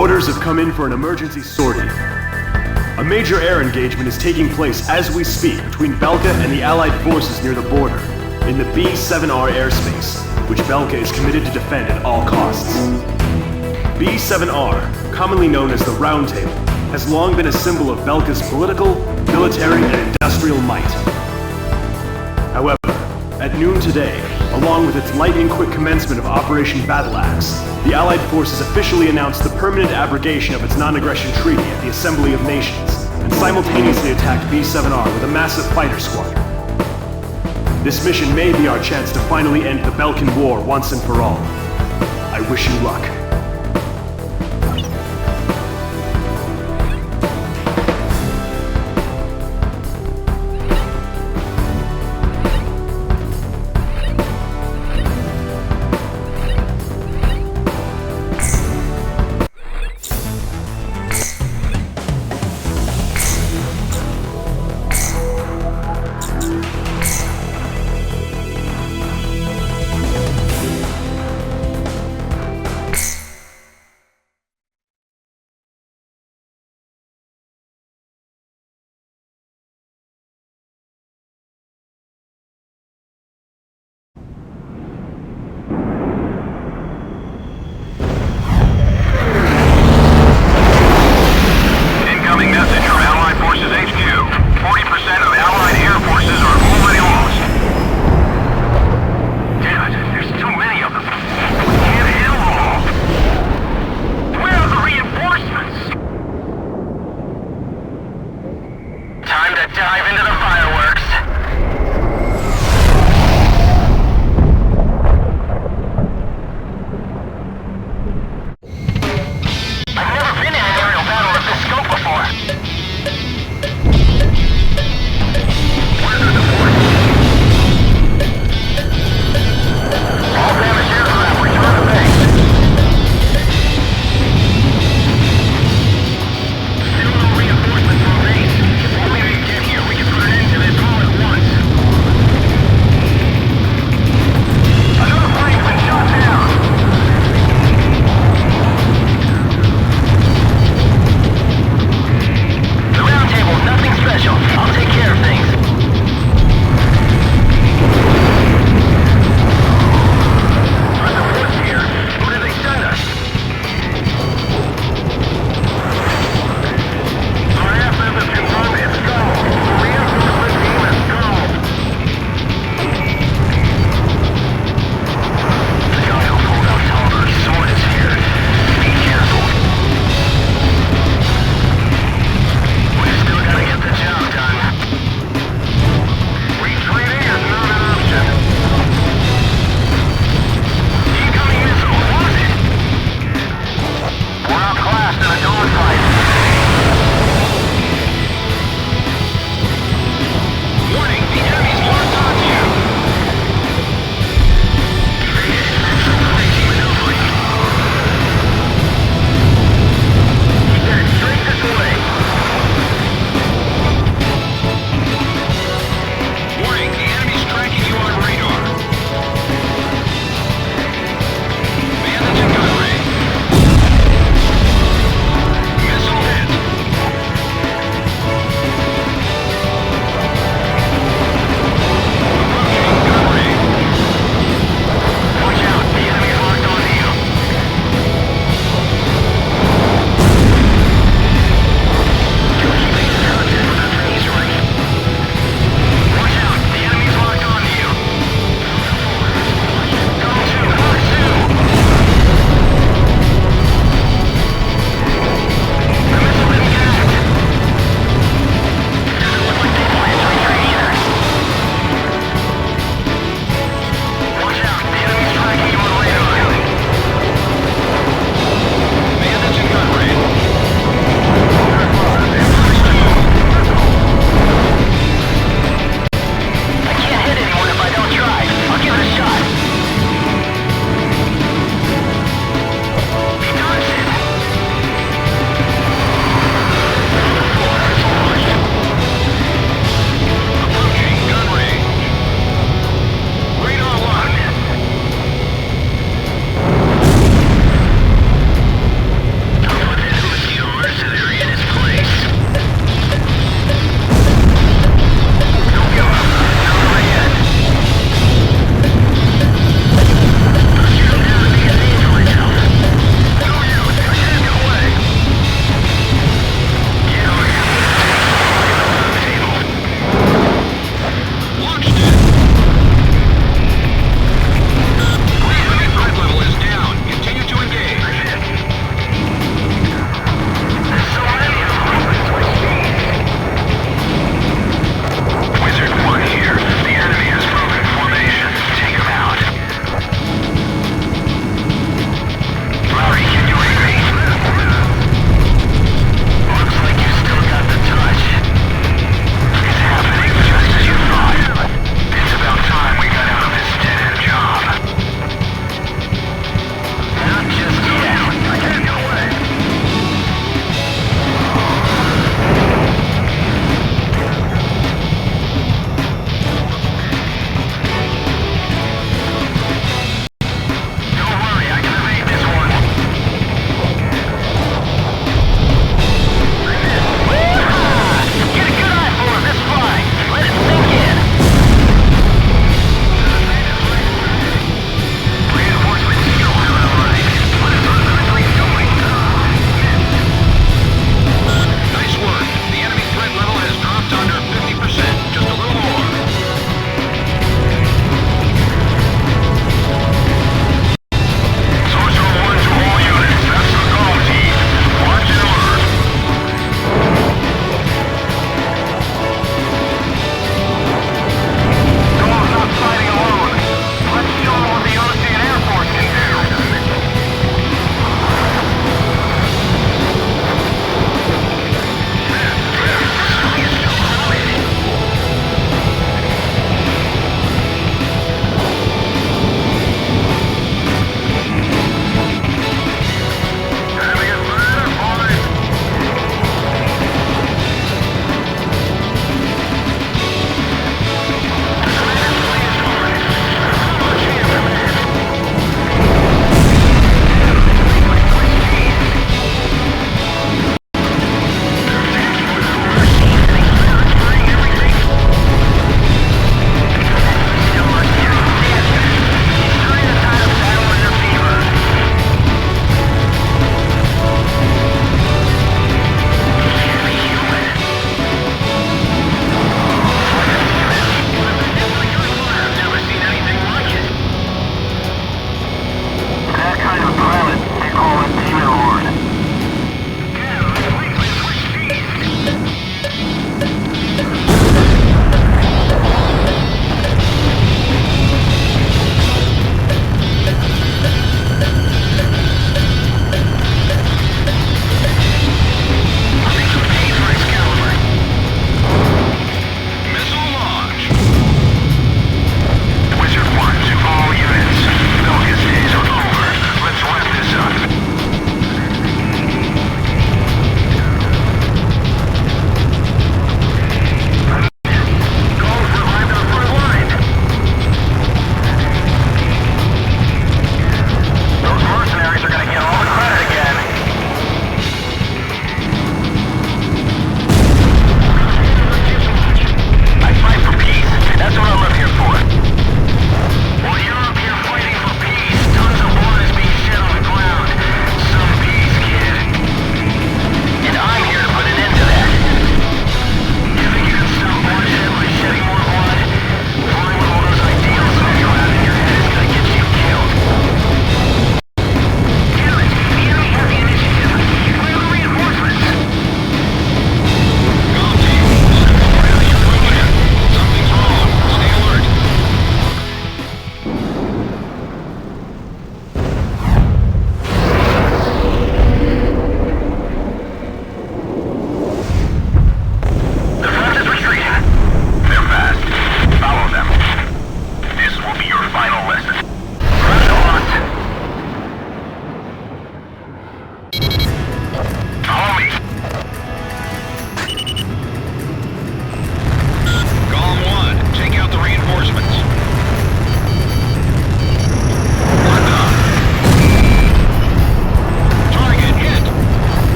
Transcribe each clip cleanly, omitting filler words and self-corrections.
Orders have come in for an emergency sortie. A major air engagement is taking place as we speak between Belka and the Allied forces near the border, in the B-7R airspace, which Belka is committed to defend at all costs. B-7R, commonly known as the Round Table, has long been a symbol of Belka's political, military, and industrial might. However, at noon today, along with its lightning-quick commencement of Operation Battle Axe, the Allied forces officially announced the permanent abrogation of its non-aggression treaty at the Assembly of Nations, and simultaneously attacked B-7R with a massive fighter squadron. This mission may be our chance to finally end the Belkan War once and for all. I wish you luck.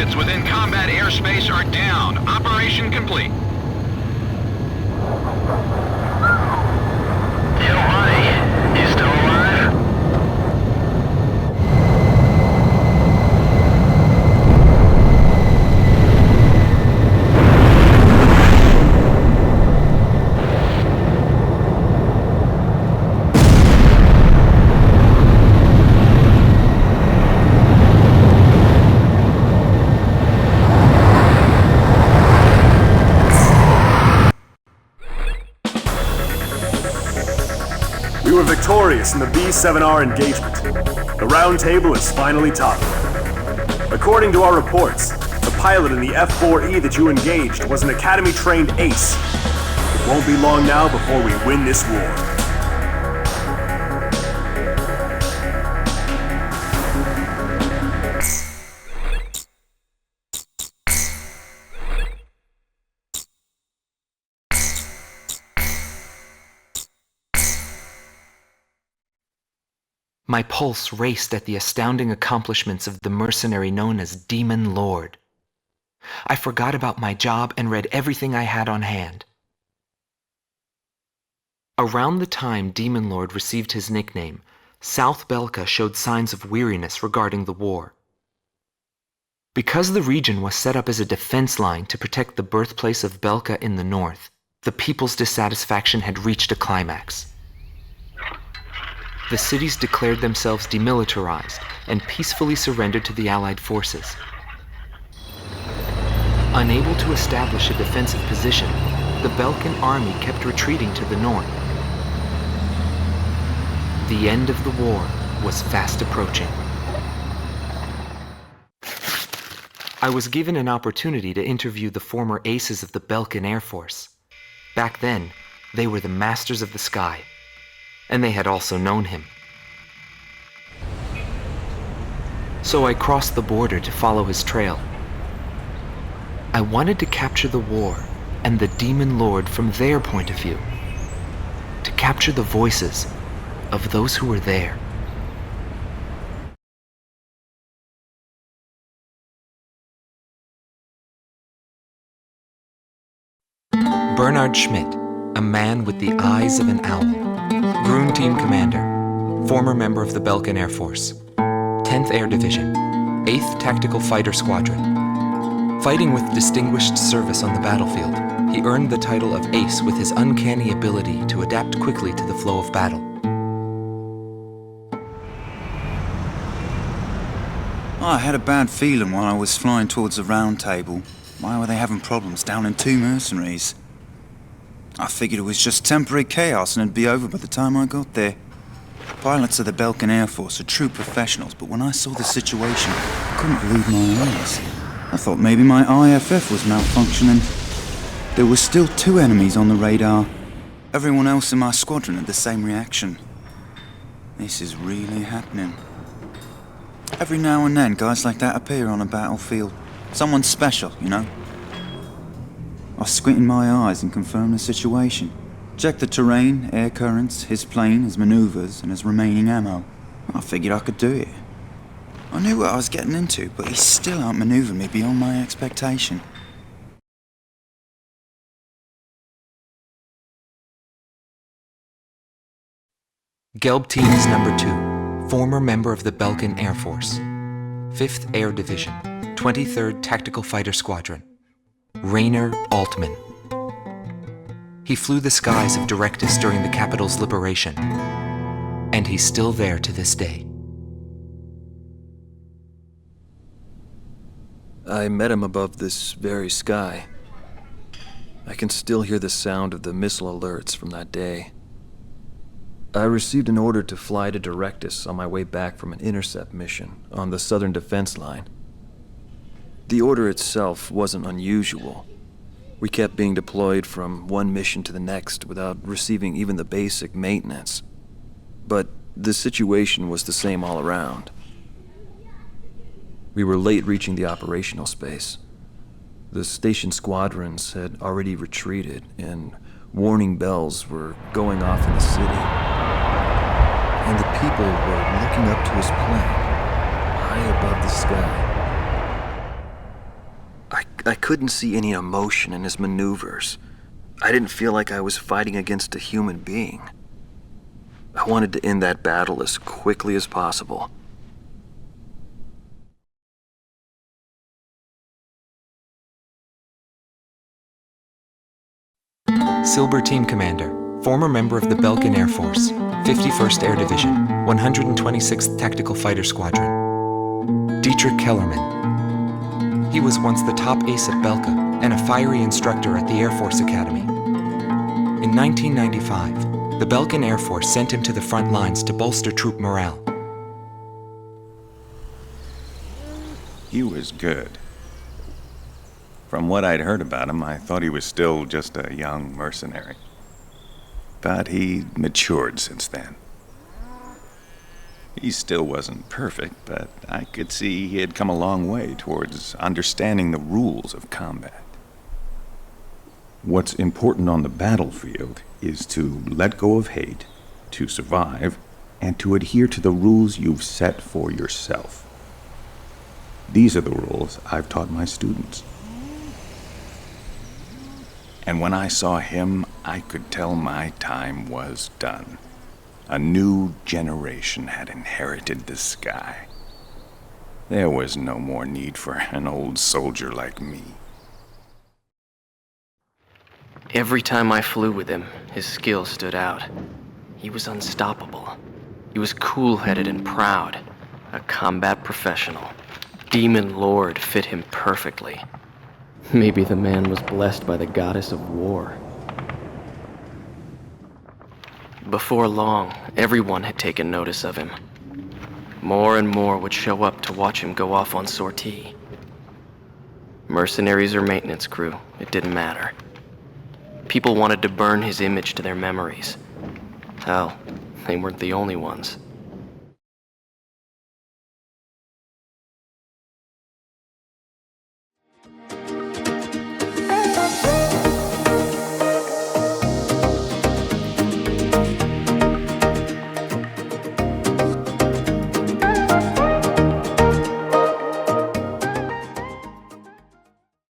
targets within combat airspace are down. Operation complete. Yo, buddy. You still alive? We were victorious in the B-7R engagement. The round table is finally topped. According to our reports, the pilot in the F-4E that you engaged was an Academy-trained ace. It won't be long now before we win this war. My pulse raced at the astounding accomplishments of the mercenary known as Demon Lord. I forgot about my job and read everything I had on hand. Around the time Demon Lord received his nickname, South Belka showed signs of weariness regarding the war. Because the region was set up as a defense line to protect the birthplace of Belka in the north, the people's dissatisfaction had reached a climax. The cities declared themselves demilitarized and peacefully surrendered to the Allied forces. Unable to establish a defensive position, the Belkan army kept retreating to the north. The end of the war was fast approaching. I was given an opportunity to interview the former aces of the Belkan Air Force. Back then, they were the masters of the sky, and they had also known him. So I crossed the border to follow his trail. I wanted to capture the war and the Demon Lord from their point of view, to capture the voices of those who were there. Bernard Schmidt, a man with the eyes of an owl. Groom Team Commander, former member of the Belkan Air Force, 10th Air Division, 8th Tactical Fighter Squadron. Fighting with distinguished service on the battlefield, he earned the title of Ace with his uncanny ability to adapt quickly to the flow of battle. I had a bad feeling while I was flying towards the round table. Why were they having problems down in 2 mercenaries? I figured it was just temporary chaos and it'd be over by the time I got there. Pilots of the Belkan Air Force are true professionals, but when I saw the situation, I couldn't believe my eyes. I thought maybe my IFF was malfunctioning. There were still 2 enemies on the radar. Everyone else in my squadron had the same reaction. This is really happening. Every now and then, guys like that appear on a battlefield. Someone special, you know? I squinted my eyes and confirmed the situation. Checked the terrain, air currents, his plane, his maneuvers, and his remaining ammo. I figured I could do it. I knew what I was getting into, but he still outmaneuvered me beyond my expectation. Gelb Teams Number 2, former member of the Belkan Air Force, 5th Air Division, 23rd Tactical Fighter Squadron, Rainer Altman. He flew the skies of Directus during the capital's liberation, and he's still there to this day. I met him above this very sky. I can still hear the sound of the missile alerts from that day. I received an order to fly to Directus on my way back from an intercept mission on the southern defense line. The order itself wasn't unusual. We kept being deployed from one mission to the next without receiving even the basic maintenance. But the situation was the same all around. We were late reaching the operational space. The station squadrons had already retreated, and warning bells were going off in the city. And the people were looking up to his plane, high above the sky. I couldn't see any emotion in his maneuvers. I didn't feel like I was fighting against a human being. I wanted to end that battle as quickly as possible. Silber Team Commander, former member of the Belkan Air Force, 51st Air Division, 126th Tactical Fighter Squadron. Dietrich Kellerman. He was once the top ace at Belka and a fiery instructor at the Air Force Academy. In 1995, the Belkan Air Force sent him to the front lines to bolster troop morale. He was good. From what I'd heard about him, I thought he was still just a young mercenary. But he matured since then. He still wasn't perfect, but I could see he had come a long way towards understanding the rules of combat. What's important on the battlefield is to let go of hate, to survive, and to adhere to the rules you've set for yourself. These are the rules I've taught my students. And when I saw him, I could tell my time was done. A new generation had inherited the sky. There was no more need for an old soldier like me. Every time I flew with him, his skill stood out. He was unstoppable. He was cool-headed and proud, a combat professional. Demon Lord fit him perfectly. Maybe the man was blessed by the goddess of war. Before long, everyone had taken notice of him. More and more would show up to watch him go off on sortie. Mercenaries or maintenance crew, it didn't matter. People wanted to burn his image to their memories. Hell, they weren't the only ones.